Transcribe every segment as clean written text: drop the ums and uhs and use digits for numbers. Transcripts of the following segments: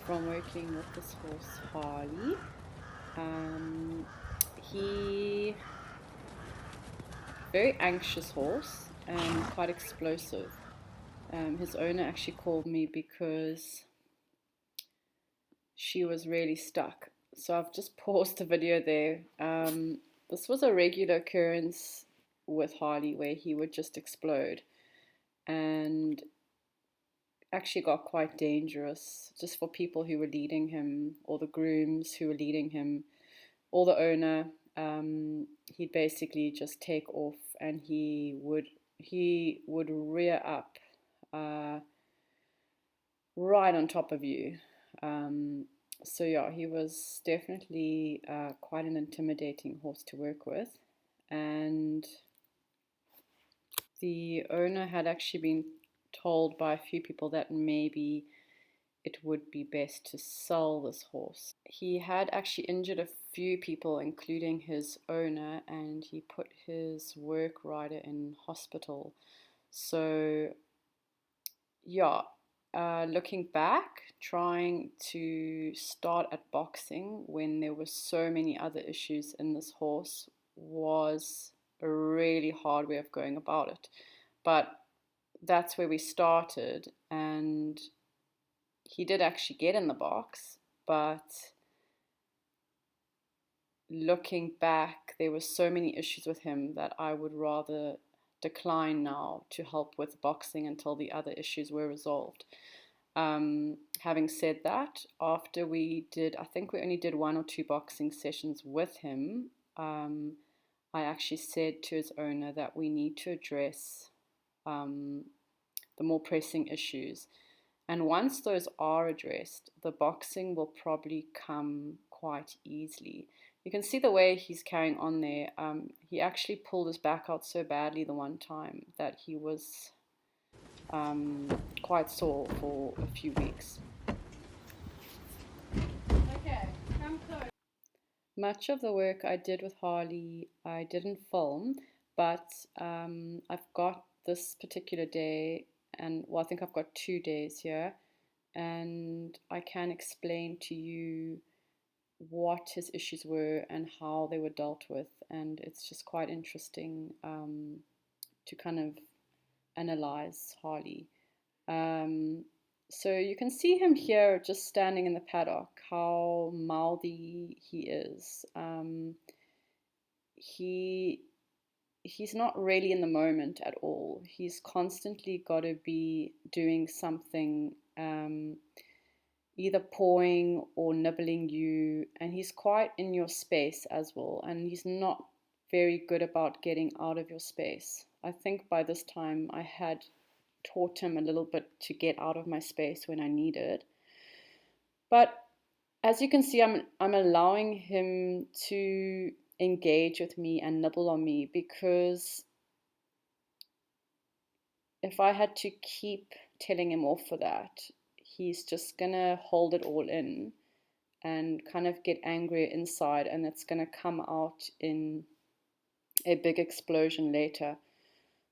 from working with this horse, Harley. He very anxious horse and quite explosive. His owner actually called me because she was really stuck. So I've just paused the video there. This was a regular occurrence with Harley where he would just explode and actually got quite dangerous just for people who were leading him, or the grooms who were leading him, or the owner. He'd basically just take off and he would rear up right on top of you. So yeah, he was definitely quite an intimidating horse to work with, and the owner had actually been told by a few people that maybe it would be best to sell this horse. He had actually injured a few people, including his owner, and he put his work rider in hospital. So yeah, looking back, trying to start at boxing when there were so many other issues in this horse was a really hard way of going about it. But that's where we started, and he did actually get in the box, but looking back, there were so many issues with him that I would rather decline now to help with boxing until the other issues were resolved. Having said that, after we did, I think we only did 1 or 2 boxing sessions with him, I actually said to his owner that we need to address the more pressing issues. And once those are addressed, the boxing will probably come quite easily. You can see the way he's carrying on there. He actually pulled his back out so badly the one time that he was quite sore for a few weeks. Okay, come close. Much of the work I did with Harley, I didn't film, but I've got this particular day, and well, I think I've got 2 days here, and I can explain to you what his issues were and how they were dealt with, and it's just quite interesting to kind of analyze Harley. So you can see him here just standing in the paddock, how mouthy he is. He's not really in the moment at all. He's constantly got to be doing something, either pawing or nibbling you, and he's quite in your space as well, and he's not very good about getting out of your space. I think by this time I had taught him a little bit to get out of my space when I needed. But as you can see, I'm allowing him to engage with me and nibble on me, because if I had to keep telling him off for that, he's just gonna hold it all in and kind of get angry inside, and it's gonna come out in a big explosion later.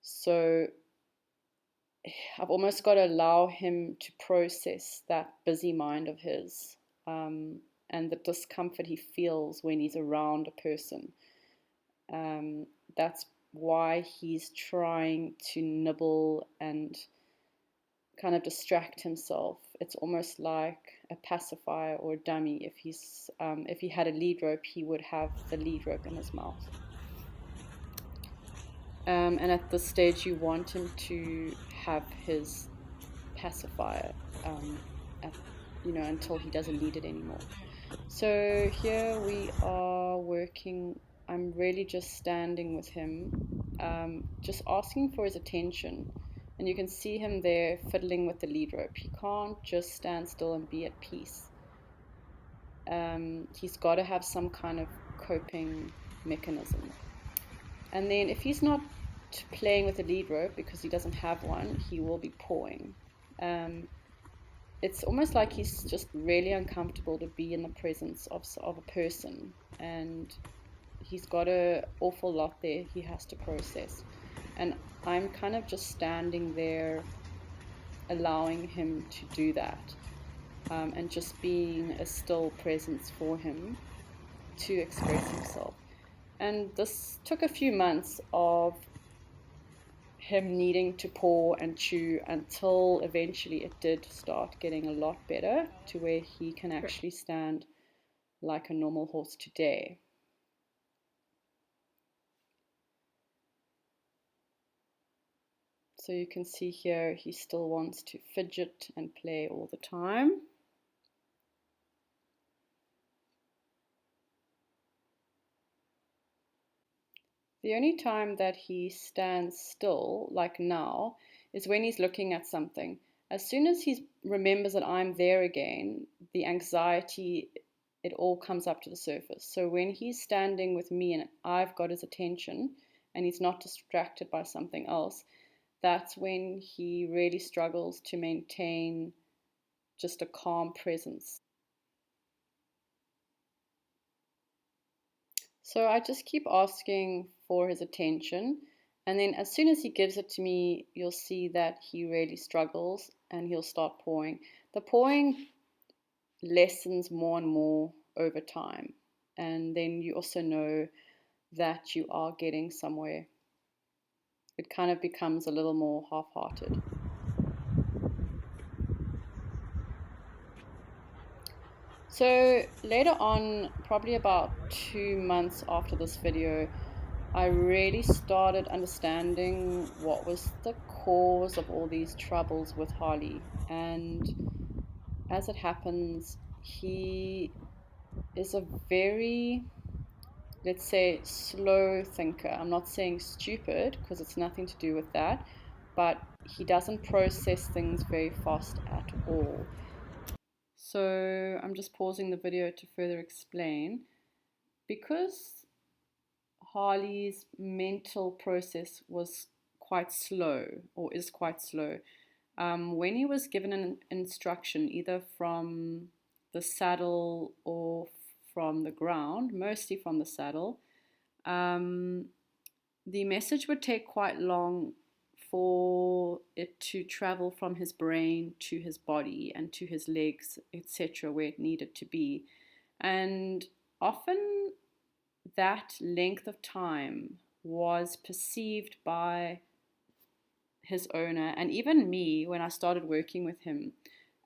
So I've almost got to allow him to process that busy mind of his, and the discomfort he feels when he's around a person. That's why he's trying to nibble and kind of distract himself. It's almost like a pacifier or a dummy. If he had a lead rope, he would have the lead rope in his mouth. And at this stage, you want him to have his pacifier, until he doesn't need it anymore. So here we are working. I'm really just standing with him, just asking for his attention. And you can see him there fiddling with the lead rope. He can't just stand still and be at peace. He's got to have some kind of coping mechanism. And then if he's not playing with the lead rope because he doesn't have one, he will be pawing. It's almost like he's just really uncomfortable to be in the presence of a person, and he's got an awful lot there he has to process. And I'm kind of just standing there allowing him to do that. and just being a still presence for him to express himself. And this took a few months of him needing to paw and chew until eventually it did start getting a lot better to where he can actually stand like a normal horse today. So you can see here he still wants to fidget and play all the time. The only time that he stands still, like now, is when he's looking at something. As soon as he remembers that I'm there again, the anxiety, it all comes up to the surface. So when he's standing with me and I've got his attention and he's not distracted by something else, that's when he really struggles to maintain just a calm presence. So I just keep asking for his attention. And then as soon as he gives it to me, you'll see that he really struggles and he'll start pawing. The pawing lessens more and more over time. And then you also know that you are getting somewhere. It kind of becomes a little more half-hearted. So later on, probably about 2 months after this video, I really started understanding what was the cause of all these troubles with Harley. And as it happens, he is a very, let's say, slow thinker. I'm not saying stupid because it's nothing to do with that, but he doesn't process things very fast at all. So I'm just pausing the video to further explain. Because Harley's mental process was quite slow, or is quite slow, when he was given an instruction either from the saddle or from the ground, mostly from the saddle, the message would take quite long for it to travel from his brain to his body and to his legs, etc., where it needed to be. And often that length of time was perceived by his owner and even me when I started working with him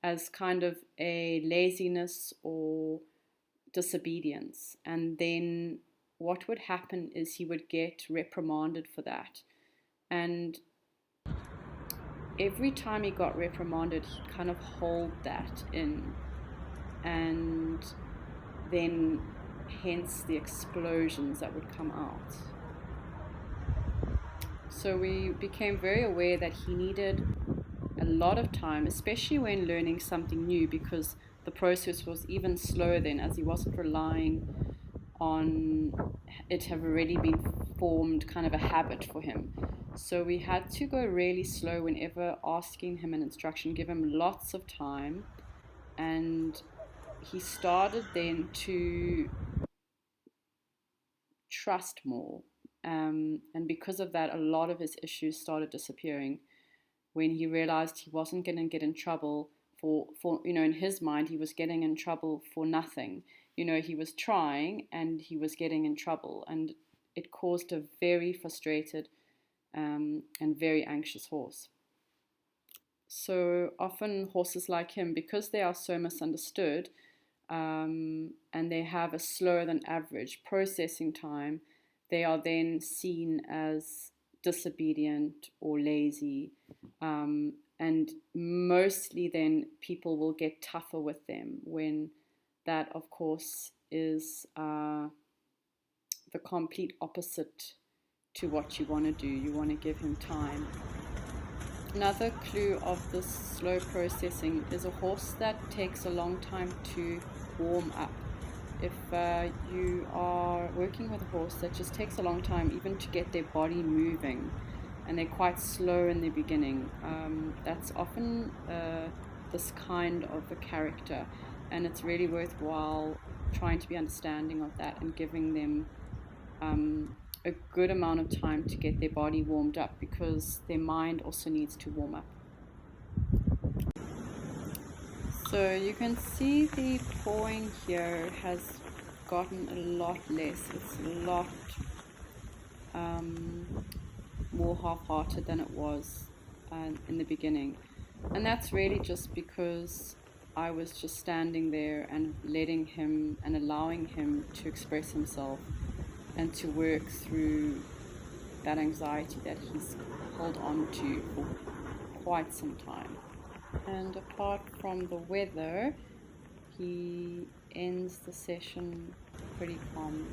as kind of a laziness or disobedience. And then what would happen is he would get reprimanded for that. And every time he got reprimanded, he'd kind of hold that in. And then hence the explosions that would come out. So we became very aware that he needed a lot of time, especially when learning something new, because the process was even slower then, as he wasn't relying on it have already been formed kind of a habit for him. So we had to go really slow whenever asking him an instruction, give him lots of time, and he started then to trust more. And because of that, a lot of his issues started disappearing when he realized he wasn't going to get in trouble for, in his mind, he was getting in trouble for nothing. He was trying and he was getting in trouble, and it caused a very frustrated and very anxious horse. So often horses like him, because they are so misunderstood and they have a slower than average processing time, they are then seen as disobedient or lazy, and mostly then people will get tougher with them, when that of course is the complete opposite to what you want to do. You want to give him time. Another clue of this slow processing is a horse that takes a long time to warm up. If you are working with a horse that just takes a long time even to get their body moving, and they're quite slow in the beginning, that's often this kind of a character, and it's really worthwhile trying to be understanding of that and giving them a good amount of time to get their body warmed up, because their mind also needs to warm up. So you can see the pawing here has gotten a lot less. It's a lot more half-hearted than it was in the beginning. And that's really just because I was just standing there and letting him and allowing him to express himself and to work through that anxiety that he's held on to for quite some time. And apart from the weather, he ends the session pretty calmly.